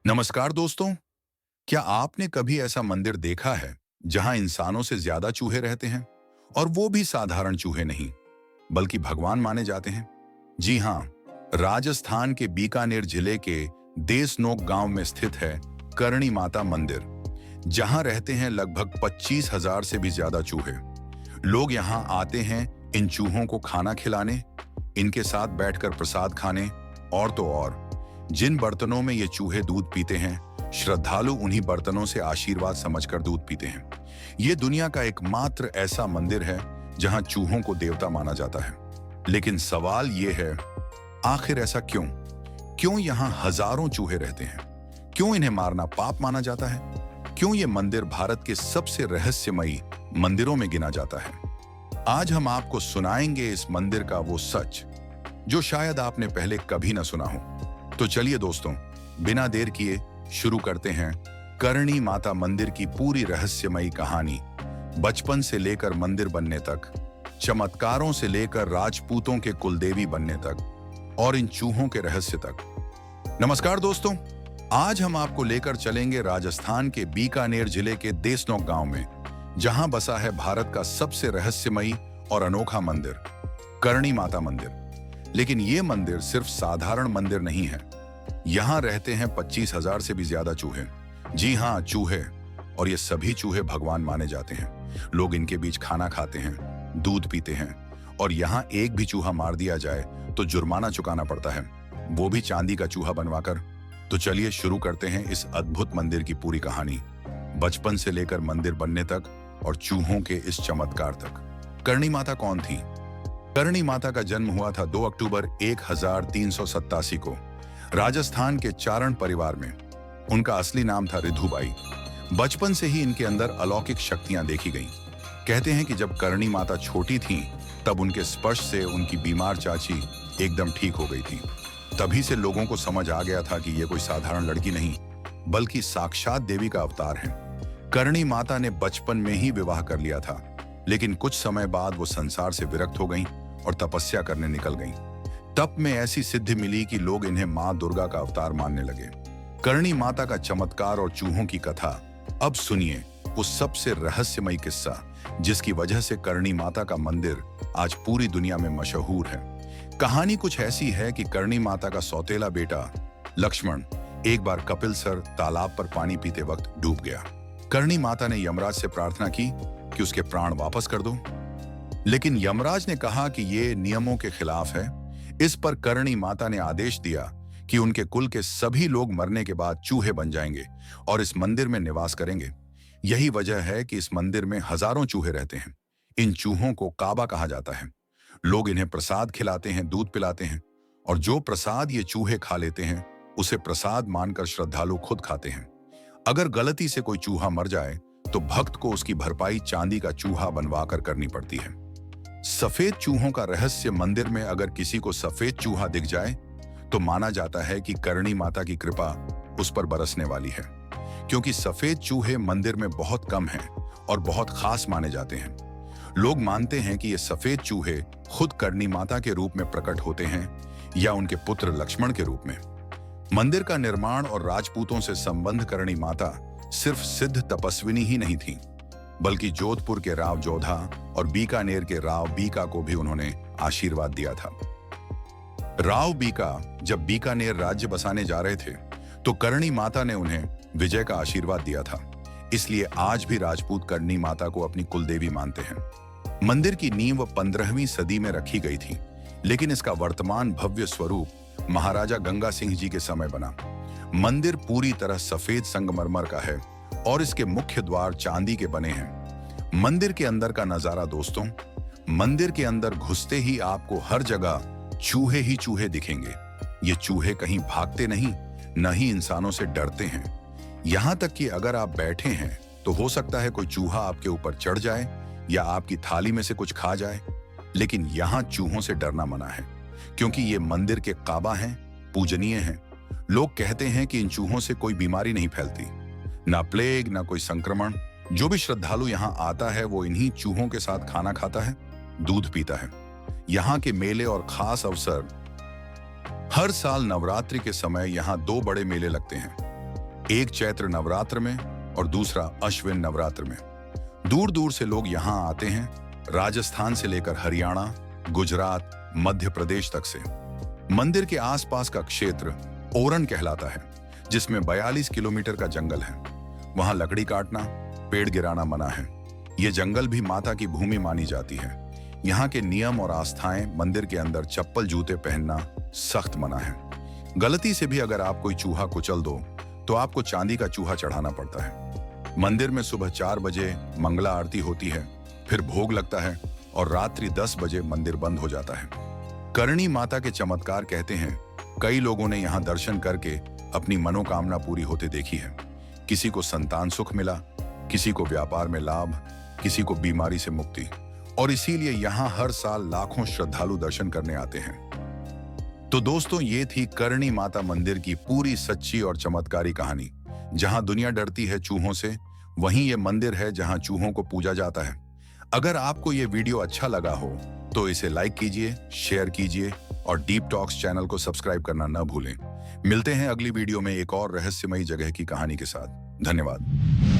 नमस्कार दोस्तों। क्या आपने कभी ऐसा मंदिर देखा है जहां इंसानों से ज्यादा चूहे रहते हैं और वो भी साधारण चूहे नहीं बल्कि भगवान माने जाते हैं? जी हाँ, राजस्थान के बीकानेर जिले के देसनोक गांव में स्थित है करणी माता मंदिर, जहां रहते हैं लगभग 25,000 से भी ज्यादा चूहे। लोग यहां आते हैं इन चूहों को खाना खिलाने, इनके साथ बैठकर प्रसाद खाने और तो और जिन बर्तनों में ये चूहे दूध पीते हैं, श्रद्धालु उन्हीं बर्तनों से आशीर्वाद समझकर दूध पीते हैं। ये दुनिया का एकमात्र ऐसा मंदिर है जहां चूहों को देवता माना जाता है। लेकिन सवाल ये है, आखिर ऐसा क्यों? क्यों यहाँ हजारों चूहे रहते हैं? क्यों इन्हें मारना पाप माना जाता है? क्यों ये मंदिर भारत के सबसे रहस्यमयी मंदिरों में गिना जाता है? आज हम आपको सुनाएंगे इस मंदिर का वो सच जो शायद आपने पहले कभी ना सुना हो। तो चलिए दोस्तों, बिना देर किए शुरू करते हैं करणी माता मंदिर की पूरी रहस्यमयी कहानी। बचपन से लेकर मंदिर बनने तक, चमत्कारों से लेकर राजपूतों के कुलदेवी बनने तक और इन चूहों के रहस्य तक। नमस्कार दोस्तों, आज हम आपको लेकर चलेंगे राजस्थान के बीकानेर जिले के देसनोक गांव में, जहां बसा है भारत का सबसे रहस्यमयी और अनोखा मंदिर, करणी माता मंदिर। लेकिन ये मंदिर सिर्फ साधारण मंदिर नहीं है। यहाँ रहते हैं 25,000 से भी ज्यादा चूहे। जी हाँ, चूहे। और ये सभी चूहे भगवान माने जाते हैं। लोग इनके बीच खाना खाते हैं, दूध पीते हैं और यहाँ एक भी चूहा मार दिया जाए तो जुर्माना चुकाना पड़ता है, वो भी चांदी का चूहा बनवाकर। तो चलिए शुरू करते हैं इस अद्भुत मंदिर की पूरी कहानी, बचपन से लेकर मंदिर बनने तक और चूहों के इस चमत्कार तक। करणी माता कौन थी? करणी माता का जन्म हुआ था 2 अक्टूबर 1387 को राजस्थान के चारण परिवार में। उनका असली नाम था रिधुबाई। बचपन से ही इनके अंदर अलौकिक शक्तियां देखी गईं। कहते हैं कि जब करणी माता छोटी थीं, तब उनके स्पर्श से उनकी बीमार चाची एकदम ठीक हो गई थी। तभी से लोगों को समझ आ गया था कि ये कोई साधारण लड़की नहीं, बल्कि साक्षात देवी का अवतार है। करणी माता ने बचपन में ही विवाह कर लिया था, लेकिन कुछ समय बाद वो संसार से विरक्त हो गईं और तपस्या करने निकल गईं। तप में ऐसी सिद्धि मिली कि लोग इन्हें मां दुर्गा का अवतार मानने लगे। करणी माता का चमत्कार और चूहों की कथा। अब सुनिए उस सबसे रहस्यमयी किस्सा जिसकी वजह से करणी माता का मंदिर आज पूरी दुनिया में मशहूर है। कहानी कुछ ऐसी है कि करणी माता का सौतेला बेटा लक्ष्मण एक बार कपिलसर तालाब पर पानी पीते वक्त डूब गया। करणी माता ने यमराज से प्रार्थना की कि उसके प्राण वापस कर दो, लेकिन यमराज ने कहा कि ये नियमों के खिलाफ है। इस पर करणी माता ने आदेश दिया कि उनके कुल के सभी लोग मरने के बाद चूहे बन जाएंगे और इस मंदिर में निवास करेंगे। यही वजह है कि इस मंदिर में हजारों चूहे रहते हैं। इन चूहों को काबा कहा जाता है। लोग इन्हें प्रसाद खिलाते हैं, दूध पिलाते हैं और जो प्रसाद ये चूहे खा लेते हैं उसे प्रसाद मानकर श्रद्धालु खुद खाते हैं। अगर गलती से कोई चूहा मर जाए तो भक्त को उसकी भरपाई चांदी का चूहा बनवाकर करनी पड़ती है। सफेद चूहों का रहस्य। मंदिर में अगर किसी को सफेद चूहा दिख जाए तो माना जाता है कि करणी माता की कृपा उस पर बरसने वाली है, क्योंकि सफेद चूहे मंदिर में बहुत कम हैं और बहुत खास माने जाते हैं। लोग मानते हैं कि ये सफेद चूहे खुद करणी माता के रूप में प्रकट होते हैं या उनके पुत्र लक्ष्मण के रूप में। मंदिर का निर्माण और राजपूतों से संबंध करणी माता सिर्फ सिद्ध तपस्विनी ही नहीं थी, बल्कि जोधपुर के राव जोधा और बीकानेर के राव बीका को भी उन्होंने आशीर्वाद दिया था। राव बीका जब बीकानेर राज्य बसाने जा रहे थे तो करणी माता ने उन्हें विजय का आशीर्वाद दिया था। इसलिए आज भी राजपूत करणी माता को अपनी कुलदेवी मानते हैं। मंदिर की नींव 15वीं सदी में रखी गई थी, लेकिन इसका वर्तमान भव्य स्वरूप महाराजा गंगा सिंह जी के समय बना। मंदिर पूरी तरह सफेद संगमरमर का है और इसके मुख्य द्वार चांदी के बने हैं। मंदिर के अंदर का नजारा दोस्तों, मंदिर के अंदर घुसते ही आपको हर जगह चूहे ही चूहे दिखेंगे। ये चूहे कहीं भागते नहीं, न ही इंसानों से डरते हैं। यहाँ तक कि अगर आप बैठे हैं तो हो सकता है कोई चूहा आपके ऊपर चढ़ जाए या आपकी थाली में से कुछ खा जाए। लेकिन यहाँ चूहों से डरना मना है, क्योंकि ये मंदिर के काबा हैं, पूजनीय हैं। लोग कहते हैं कि इन चूहों से कोई बीमारी नहीं फैलती, ना प्लेग, ना कोई संक्रमण। जो भी श्रद्धालु यहाँ आता है वो इन्हीं चूहों के साथ खाना खाता है, दूध पीता है। यहाँ के मेले और खास अवसर। हर साल नवरात्रि के समय यहाँ 2 बड़े मेले लगते हैं। एक चैत्र नवरात्र में और दूसरा अश्विन नवरात्र में। दूर दूर से लोग यहाँ आते हैं, राजस्थान से लेकर हरियाणा, गुजरात, मध्य प्रदेश तक से। मंदिर के आसपास का क्षेत्र ओरण कहलाता है, जिसमें 42 किलोमीटर का जंगल है। वहां लकड़ी काटना, पेड़ गिराना मना है। ये जंगल भी माता की भूमि मानी जाती है। यहाँ के नियम और आस्थाएं, मंदिर के अंदर चप्पल जूते पहनना सख्त मना है। गलती से भी अगर आप कोई चूहा कुचल दो तो आपको चांदी का चूहा चढ़ाना पड़ता है। मंदिर में सुबह 4 बजे मंगला आरती होती है, फिर भोग लगता है और रात्रि 10 बजे मंदिर बंद हो जाता है। करणी माता के चमत्कार कहते हैं, कई लोगों ने यहाँ दर्शन करके अपनी मनोकामना पूरी होते देखी है। किसी को संतान सुख मिला, किसी को व्यापार में लाभ, किसी को बीमारी से मुक्ति, और इसीलिए यहाँ हर साल लाखों श्रद्धालु दर्शन करने आते हैं। तो दोस्तों, ये थी करणी माता मंदिर की पूरी सच्ची और चमत्कारी कहानी। जहां दुनिया डरती है चूहों से, वहीं ये मंदिर है जहां चूहों को पूजा जाता है। अगर आपको ये वीडियो अच्छा लगा हो तो इसे लाइक कीजिए, शेयर कीजिए और डीप टॉक्स चैनल को सब्सक्राइब करना न भूलें। मिलते हैं अगली वीडियो में एक और रहस्यमयी जगह की कहानी के साथ। धन्यवाद।